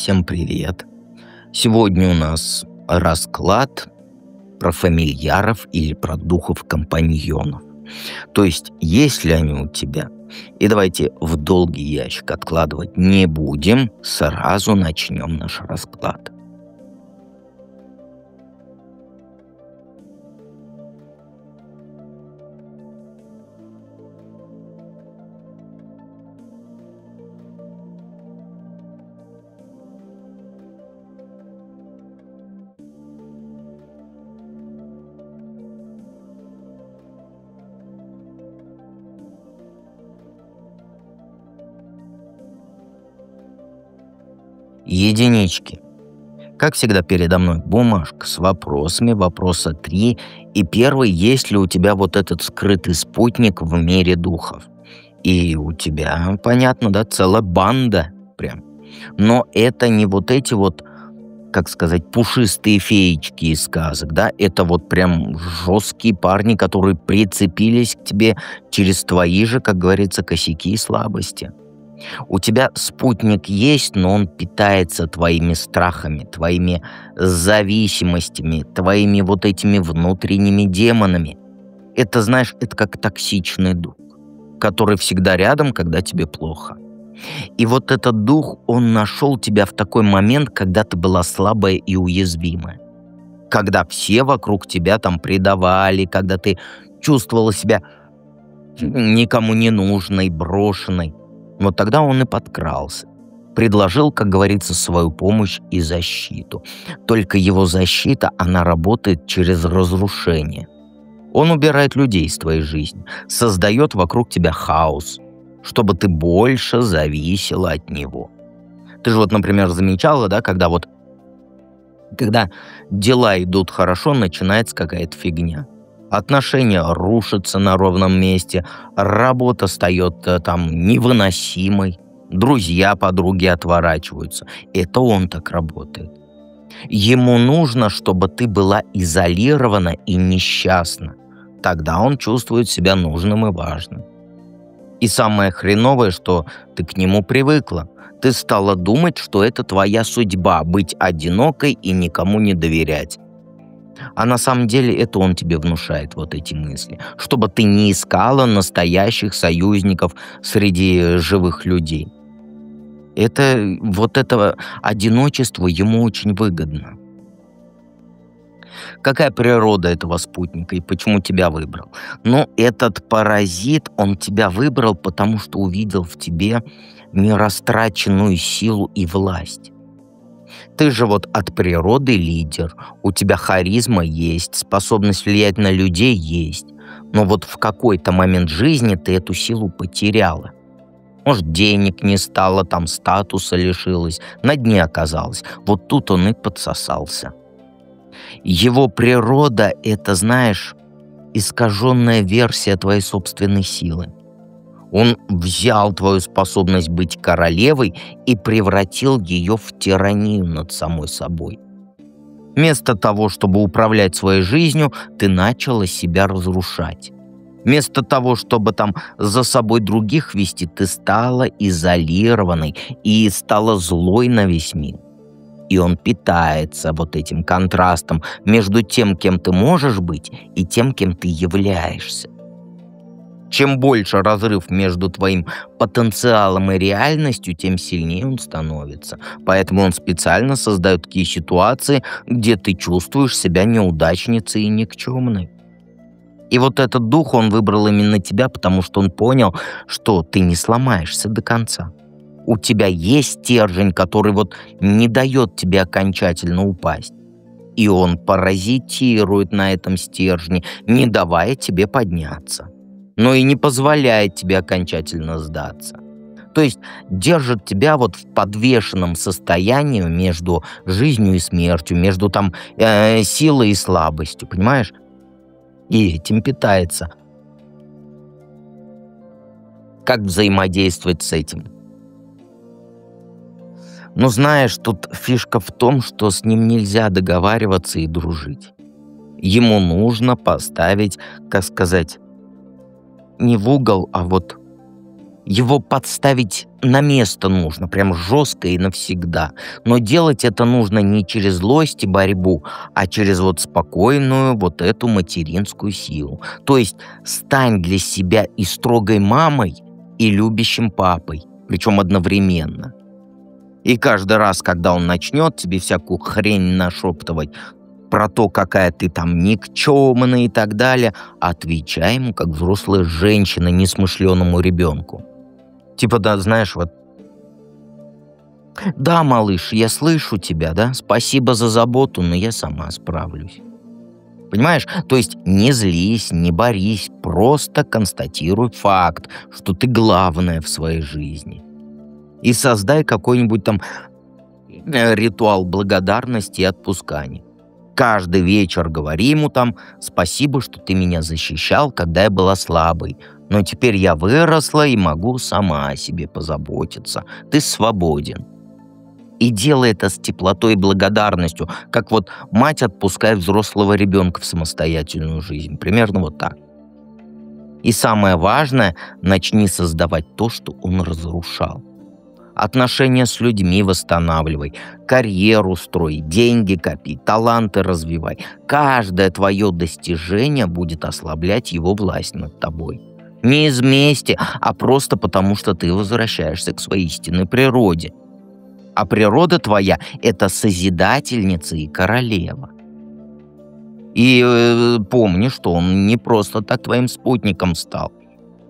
Всем привет! Сегодня у нас расклад про фамильяров или про духов-компаньонов. То есть, есть ли они у тебя? И давайте в долгий ящик откладывать не будем, сразу начнем наш расклад. Единички. Как всегда передо мной бумажка с вопросами, вопроса 3. И первый, есть ли у тебя вот этот скрытый спутник в мире духов? И у тебя, понятно, да, целая банда прям. Но это не вот эти вот, как сказать, пушистые феечки из сказок, да? Это вот прям жесткие парни, которые прицепились к тебе через твои же, как говорится, косяки и слабости. У тебя спутник есть, но он питается твоими страхами, твоими зависимостями, твоими вот этими внутренними демонами. Это, знаешь, это как токсичный дух, который всегда рядом, когда тебе плохо. И вот этот дух, он нашел тебя в такой момент, когда ты была слабая и уязвимая. Когда все вокруг тебя там предавали, когда ты чувствовала себя никому не нужной, брошенной. Но тогда он и подкрался. Предложил, как говорится, свою помощь и защиту. Только его защита, она работает через разрушение. Он убирает людей из твоей жизни, создает вокруг тебя хаос, чтобы ты больше зависела от него. Ты же вот, например, замечала, да, когда дела идут хорошо, начинается какая-то фигня. Отношения рушатся на ровном месте, работа стает там невыносимой, друзья, подруги отворачиваются. Это он так работает. Ему нужно, чтобы ты была изолирована и несчастна. Тогда он чувствует себя нужным и важным. И самое хреновое, что ты к нему привыкла. Ты стала думать, что это твоя судьба — быть одинокой и никому не доверять. А на самом деле это он тебе внушает вот эти мысли, чтобы ты не искала настоящих союзников среди живых людей. Это одиночество ему очень выгодно. Какая природа этого спутника и почему тебя выбрал? Ну, этот паразит, он тебя выбрал, потому что увидел в тебе нерастраченную силу и власть. Ты же вот от природы лидер, у тебя харизма есть, способность влиять на людей есть. Но вот в какой-то момент жизни ты эту силу потеряла. Может, денег не стало, там статуса лишилась, на дне оказалась. Вот тут он и подсосался. Его природа — это, знаешь, искаженная версия твоей собственной силы. Он взял твою способность быть королевой и превратил ее в тиранию над самой собой. Вместо того, чтобы управлять своей жизнью, ты начала себя разрушать. Вместо того, чтобы там за собой других вести, ты стала изолированной и стала злой на весь мир. И он питается вот этим контрастом между тем, кем ты можешь быть, и тем, кем ты являешься. Чем больше разрыв между твоим потенциалом и реальностью, тем сильнее он становится. Поэтому он специально создает такие ситуации, где ты чувствуешь себя неудачницей и никчемной. И вот этот дух, он выбрал именно тебя, потому что он понял, что ты не сломаешься до конца. У тебя есть стержень, который вот не дает тебе окончательно упасть. И он паразитирует на этом стержне, не давая тебе подняться. Но и не позволяет тебе окончательно сдаться. То есть держит тебя вот в подвешенном состоянии между жизнью и смертью, между там силой и слабостью, понимаешь? И этим питается. Как взаимодействовать с этим? Ну, знаешь, тут фишка в том, что с ним нельзя договариваться и дружить. Ему нужно поставить, как сказать, не в угол, а вот Его подставить на место нужно, прям жестко и навсегда. Но делать это нужно не через злость и борьбу, а через вот спокойную вот эту материнскую силу. То есть стань для себя и строгой мамой, и любящим папой, причем одновременно. И каждый раз, когда он начнет тебе всякую хрень нашептывать про то, какая ты там никчемная и так далее, отвечай ему, как взрослая женщина несмышленому ребенку. Типа, да, знаешь, вот: «Да, малыш, я слышу тебя, да, спасибо за заботу, но я сама справлюсь». Понимаешь? То есть не злись, не борись, просто констатируй факт, что ты главная в своей жизни. И создай какой-нибудь там ритуал благодарности и отпускания. Каждый вечер говори ему там: «Спасибо, что ты меня защищал, когда я была слабой. Но теперь я выросла и могу сама о себе позаботиться. Ты свободен». И делай это с теплотой и благодарностью, как вот мать отпускает взрослого ребенка в самостоятельную жизнь. Примерно вот так. И самое важное, начни создавать то, что он разрушал. Отношения с людьми восстанавливай, карьеру строй, деньги копи, таланты развивай. Каждое твое достижение будет ослаблять его власть над тобой. Не из мести, а просто потому, что ты возвращаешься к своей истинной природе. А природа твоя — это созидательница и королева. И помни, что он не просто так твоим спутником стал.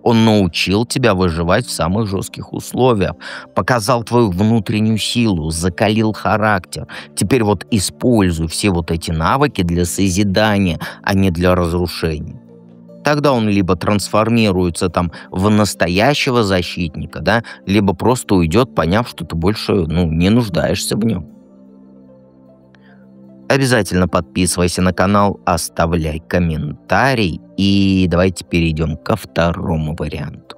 Он научил тебя выживать в самых жестких условиях, показал твою внутреннюю силу, закалил характер. Теперь вот используй все вот эти навыки для созидания, а не для разрушения. Тогда он либо трансформируется там в настоящего защитника, да, либо просто уйдет, поняв, что ты больше не нуждаешься в нем. Обязательно подписывайся на канал, оставляй комментарий, и давайте перейдем ко второму варианту.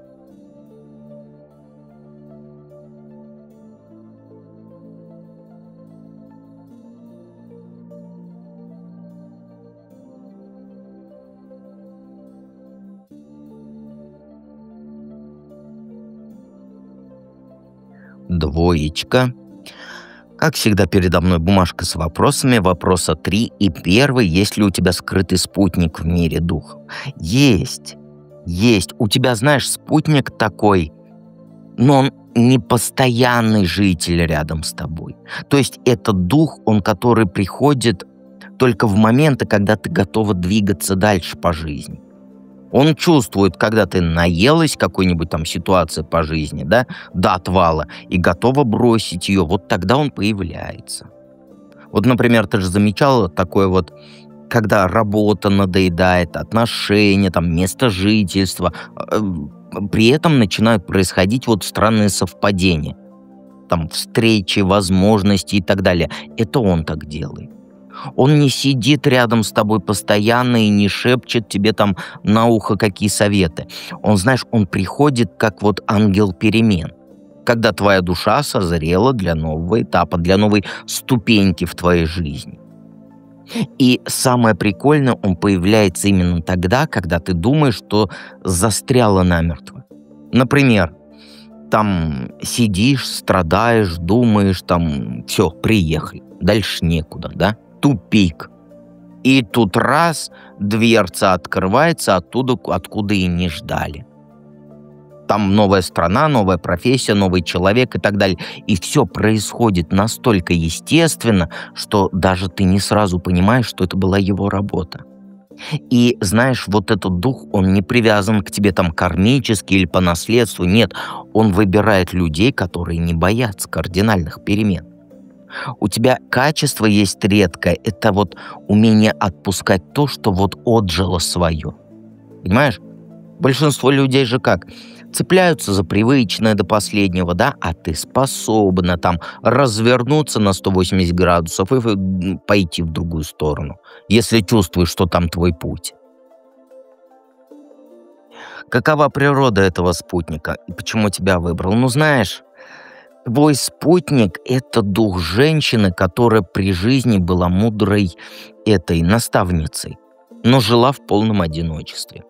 Двоечка. Как всегда, передо мной бумажка с вопросами. Вопроса 3. И первый: есть ли у тебя скрытый спутник в мире духов? Есть. Есть. У тебя, знаешь, спутник такой, но он не постоянный житель рядом с тобой. То есть этот дух, он который приходит только в моменты, когда ты готова двигаться дальше по жизни. Он чувствует, когда ты наелась какой-нибудь там ситуации по жизни, да, до отвала, и готова бросить ее, вот тогда он появляется. Вот, например, ты же замечала такое вот, когда работа надоедает, отношения, там, место жительства, при этом начинают происходить вот странные совпадения. Там встречи, возможности и так далее. Это он так делает. Он не сидит рядом с тобой постоянно и не шепчет тебе там на ухо какие советы. Он, знаешь, он приходит как вот ангел перемен. Когда твоя душа созрела для нового этапа, для новой ступеньки в твоей жизни. И самое прикольное, он появляется именно тогда, когда ты думаешь, что застряла намертво. Например, там сидишь, страдаешь, думаешь, там все, приехали, дальше некуда, да? Тупик. И тут раз, дверца открывается оттуда, откуда и не ждали. Там новая страна, новая профессия, новый человек и так далее. И все происходит настолько естественно, что даже ты не сразу понимаешь, что это была его работа. И знаешь, вот этот дух, он не привязан к тебе там кармически или по наследству. Нет, он выбирает людей, которые не боятся кардинальных перемен. У тебя качество есть редкое, это вот умение отпускать то, что вот отжило свое. Понимаешь? Большинство людей же как? Цепляются за привычное до последнего, да? А ты способна там развернуться на 180 градусов и пойти в другую сторону, если чувствуешь, что там твой путь. Какова природа этого спутника и почему тебя выбрал? Ну, знаешь, твой спутник — это дух женщины, которая при жизни была мудрой этой наставницей, но жила в полном одиночестве.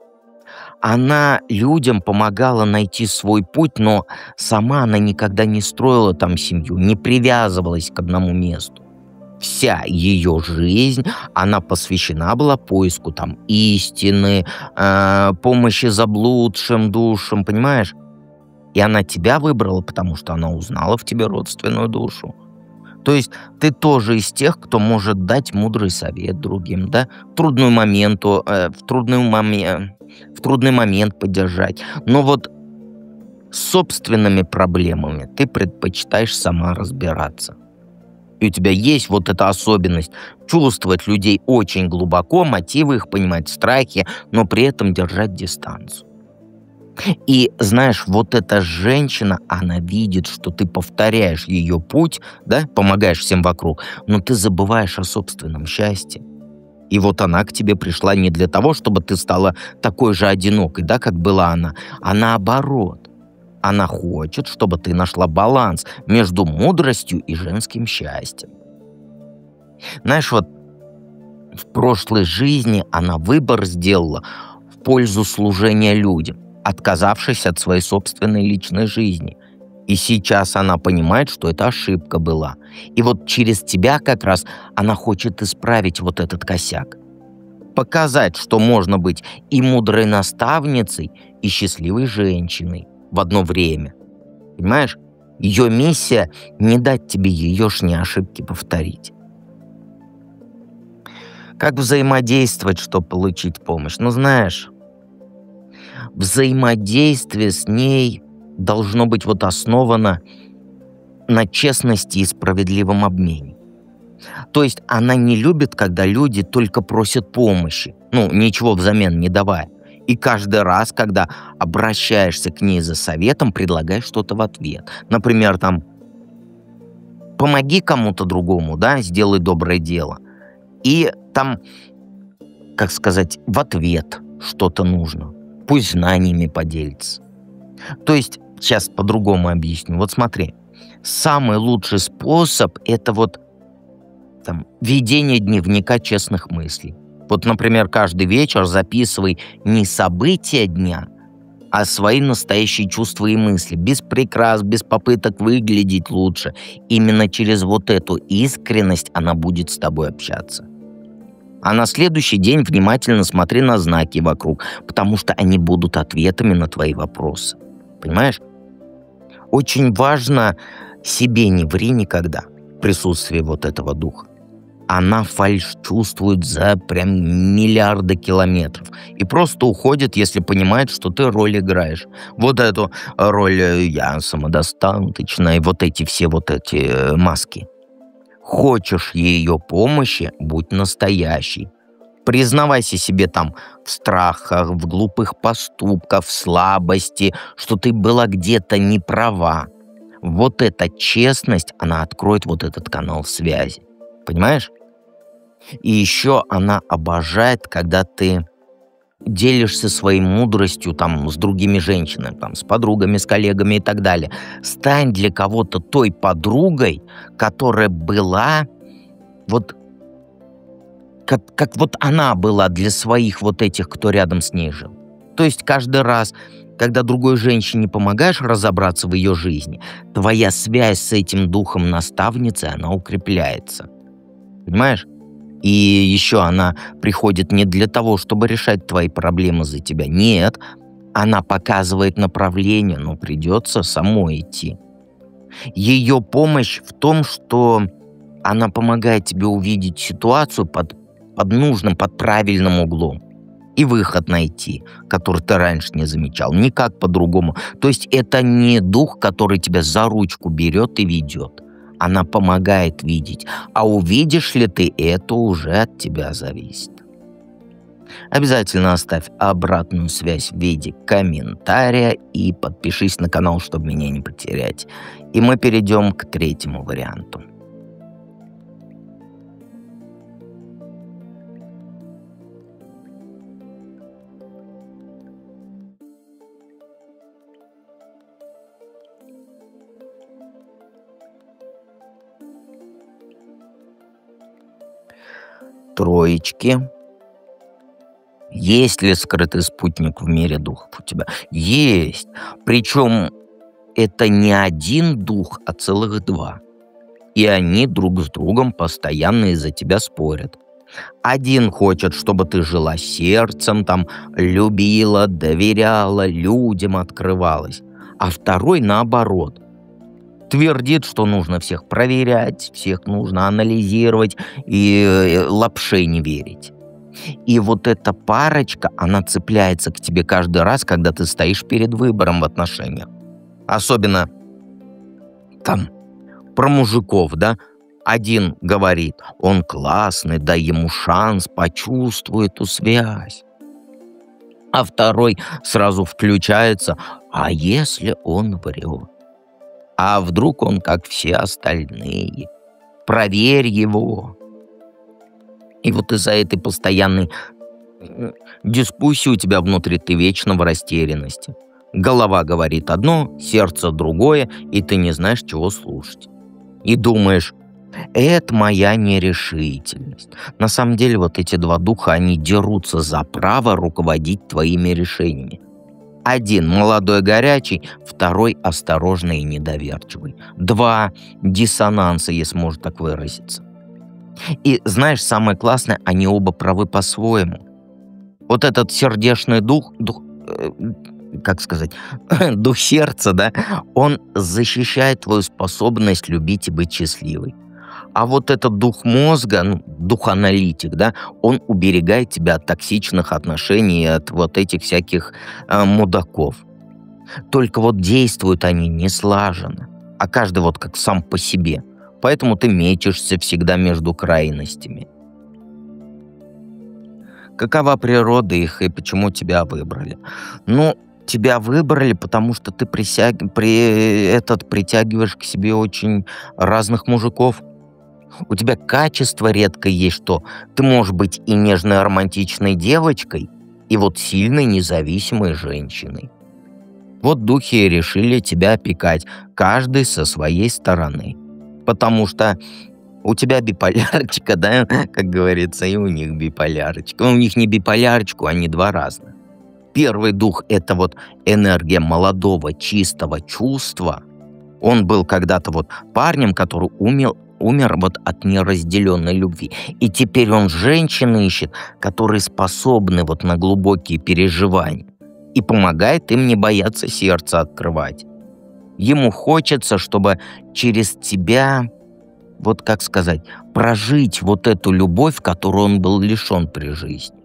Она людям помогала найти свой путь, но сама она никогда не строила там семью, не привязывалась к одному месту. Вся ее жизнь, она посвящена была поиску там истины, помощи заблудшим душам, понимаешь? И она тебя выбрала, потому что она узнала в тебе родственную душу. То есть ты тоже из тех, кто может дать мудрый совет другим, да, в трудный момент поддержать. Но вот с собственными проблемами ты предпочитаешь сама разбираться. И у тебя есть вот эта особенность чувствовать людей очень глубоко, мотивы их понимать, страхи, но при этом держать дистанцию. И знаешь, вот эта женщина, она видит, что ты повторяешь ее путь, да, помогаешь всем вокруг, но ты забываешь о собственном счастье. И вот она к тебе пришла не для того, чтобы ты стала такой же одинокой, да, как была она, а наоборот. Она хочет, чтобы ты нашла баланс между мудростью и женским счастьем. Знаешь, вот в прошлой жизни она выбор сделала в пользу служения людям, отказавшись от своей собственной личной жизни. И сейчас она понимает, что это ошибка была. И вот через тебя как раз она хочет исправить вот этот косяк. Показать, что можно быть и мудрой наставницей, и счастливой женщиной в одно время. Понимаешь? Ее миссия — не дать тебе еешние ошибки повторить. Как взаимодействовать, чтобы получить помощь? Ну, знаешь, взаимодействие с ней должно быть вот основано на честности и справедливом обмене. То есть она не любит, когда люди только просят помощи, ну, ничего взамен не давая. И каждый раз, когда обращаешься к ней за советом, предлагаешь что-то в ответ. Например, там, помоги кому-то другому, да, сделай доброе дело. И там, как сказать, в ответ что-то нужно. Пусть знаниями поделится. То есть, сейчас по-другому объясню. Вот смотри, самый лучший способ — это вот там, ведение дневника честных мыслей. Вот, например, каждый вечер записывай не события дня, а свои настоящие чувства и мысли. Без прикрас, без попыток выглядеть лучше. Именно через вот эту искренность она будет с тобой общаться. А на следующий день внимательно смотри на знаки вокруг, потому что они будут ответами на твои вопросы. Понимаешь? Очень важно себе не ври никогда в присутствии вот этого духа. Она фальшь чувствует за прям миллиарды километров. И просто уходит, если понимает, что ты роль играешь. Вот эту роль «я самодостаточная» и вот эти все вот эти маски. Хочешь ее помощи — будь настоящей. Признавайся себе там в страхах, в глупых поступках, в слабости, что ты была где-то не права. Вот эта честность, она откроет вот этот канал связи. Понимаешь? И еще она обожает, когда ты делишься своей мудростью там с другими женщинами, там, с подругами, с коллегами и так далее. Стань для кого-то той подругой, которая была вот как вот она была для своих вот этих, кто рядом с ней жил. То есть каждый раз, когда другой женщине помогаешь разобраться в ее жизни, твоя связь с этим духом наставницы, она укрепляется. Понимаешь? И еще она приходит не для того, чтобы решать твои проблемы за тебя. Нет, она показывает направление, но придется самой идти. Ее помощь в том, что она помогает тебе увидеть ситуацию под нужным, под правильным углом. И выход найти, который ты раньше не замечал. Никак по-другому. То есть это не дух, который тебя за ручку берет и ведет. Она помогает видеть. А увидишь ли ты, это уже от тебя зависит. Обязательно оставь обратную связь в виде комментария и подпишись на канал, чтобы меня не потерять. И мы перейдем к третьему варианту. Троечки. Есть ли скрытый спутник в мире духов у тебя? Есть. Причем это не один дух, а целых два. И они друг с другом постоянно из-за тебя спорят. Один хочет, чтобы ты жила сердцем, там, любила, доверяла, людям открывалась. А второй наоборот. Твердит, что нужно всех проверять, всех нужно анализировать и лапшей не верить. И вот эта парочка, она цепляется к тебе каждый раз, когда ты стоишь перед выбором в отношениях. Особенно там про мужиков, да? Один говорит, он классный, дай ему шанс, почувствуй эту связь. А второй сразу включается, а если он врет? А вдруг он как все остальные? Проверь его. И вот из-за этой постоянной дискуссии у тебя внутри ты вечно в растерянности. Голова говорит одно, сердце другое, и ты не знаешь, чего слушать. И думаешь, это моя нерешительность. На самом деле вот эти два духа, они дерутся за право руководить твоими решениями. Один молодой горячий, второй осторожный и недоверчивый. Два диссонанса, если можно так выразиться. И знаешь, самое классное, они оба правы по-своему. Вот этот сердечный дух как сказать, дух сердца, да, он защищает твою способность любить и быть счастливой. А вот этот дух мозга, дух аналитик, да, он уберегает тебя от токсичных отношений, от вот этих всяких мудаков. Только вот действуют они не слаженно, а каждый вот как сам по себе. Поэтому ты мечешься всегда между крайностями. Какова природа их и почему тебя выбрали? Ну, тебя выбрали, потому что ты притягиваешь к себе очень разных мужиков. У тебя качество редко есть, что ты можешь быть и нежной романтичной девочкой, и вот сильной независимой женщиной. Вот духи решили тебя опекать, каждый со своей стороны. Потому что у тебя биполярочка, да, как говорится, и у них биполярочка. У них не биполярочку, они два разных. Первый дух – это вот энергия молодого, чистого чувства. Он был когда-то вот парнем, который умер вот от неразделенной любви. И теперь он женщин ищет, которые способны вот на глубокие переживания. И помогает им не бояться сердца открывать. Ему хочется, чтобы через тебя, вот как сказать, прожить вот эту любовь, которую он был лишен при жизни.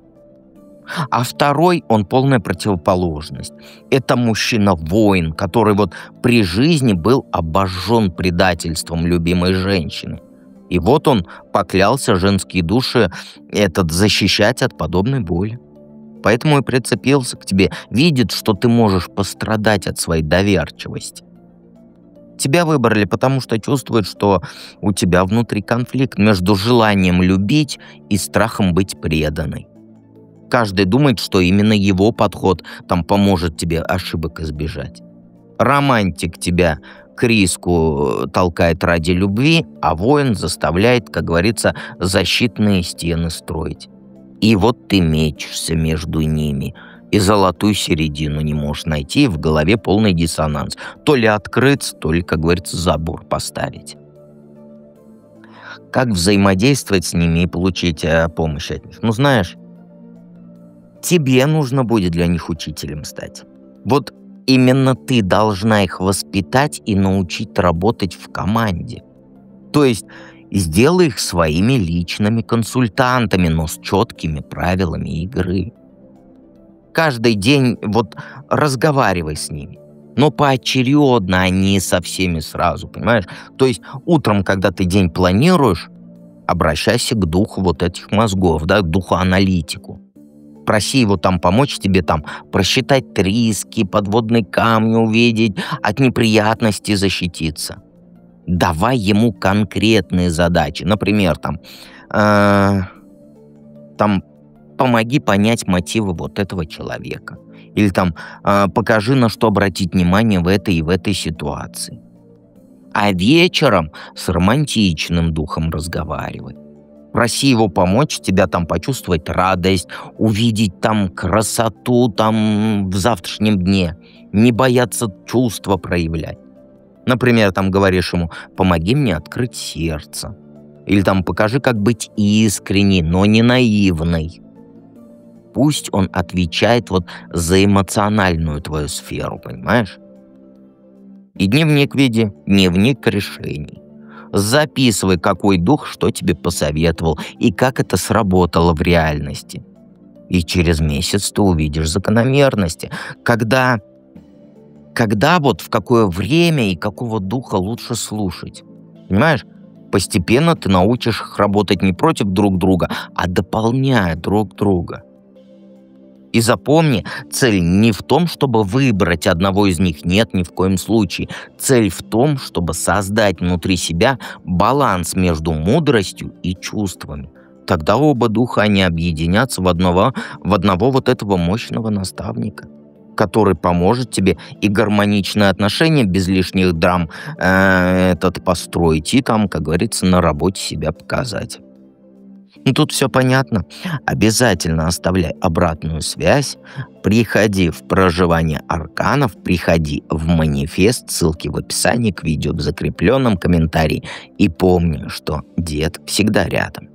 А второй, он полная противоположность. Это мужчина-воин, который вот при жизни был обожжен предательством любимой женщины. И вот он поклялся женские души защищать от подобной боли. Поэтому и прицепился к тебе, видит, что ты можешь пострадать от своей доверчивости. Тебя выбрали, потому что чувствуют, что у тебя внутри конфликт между желанием любить и страхом быть преданной. Каждый думает, что именно его подход там поможет тебе ошибок избежать. Романтик тебя к риску толкает ради любви, а воин заставляет, как говорится, защитные стены строить. И вот ты мечешься между ними, и золотую середину не можешь найти, и в голове полный диссонанс. То ли открыться, то ли, как говорится, забор поставить. Как взаимодействовать с ними и получить помощь от них? Ну, знаешь, тебе нужно будет для них учителем стать. Вот именно ты должна их воспитать и научить работать в команде. То есть сделай их своими личными консультантами, но с четкими правилами игры. Каждый день вот разговаривай с ними, но поочередно, а не со всеми сразу, понимаешь? То есть утром, когда ты день планируешь, обращайся к духу вот этих мозгов, да, к духу аналитику. Проси его там помочь тебе там просчитать риски, подводные камни увидеть, от неприятностей защититься. Давай ему конкретные задачи. Например, помоги понять мотивы вот этого человека. Или покажи, на что обратить внимание в этой и в этой ситуации. А вечером с романтичным духом разговаривай. Проси его помочь тебя там почувствовать радость, увидеть там красоту там в завтрашнем дне, не бояться чувства проявлять. Например, там говоришь ему: «Помоги мне открыть сердце». Или там: «Покажи, как быть искренней, но не наивной». Пусть он отвечает вот за эмоциональную твою сферу, понимаешь? И дневник веди, дневник решений. Записывай, какой дух что тебе посоветовал и как это сработало в реальности. И через месяц ты увидишь закономерности, когда вот в какое время и какого духа лучше слушать. Понимаешь? Постепенно ты научишь их работать не против друг друга, а дополняя друг друга. И запомни, цель не в том, чтобы выбрать одного из них. Нет, ни в коем случае. Цель в том, чтобы создать внутри себя баланс между мудростью и чувствами. Тогда оба духа, они объединятся в одного вот этого мощного наставника, который поможет тебе и гармоничные отношения без лишних драм построить, и там, как говорится, на работе себя показать. Ну, тут все понятно. Обязательно оставляй обратную связь, приходи в проживание арканов, приходи в манифест, ссылки в описании к видео в закрепленном комментарии. И помни, что дед всегда рядом.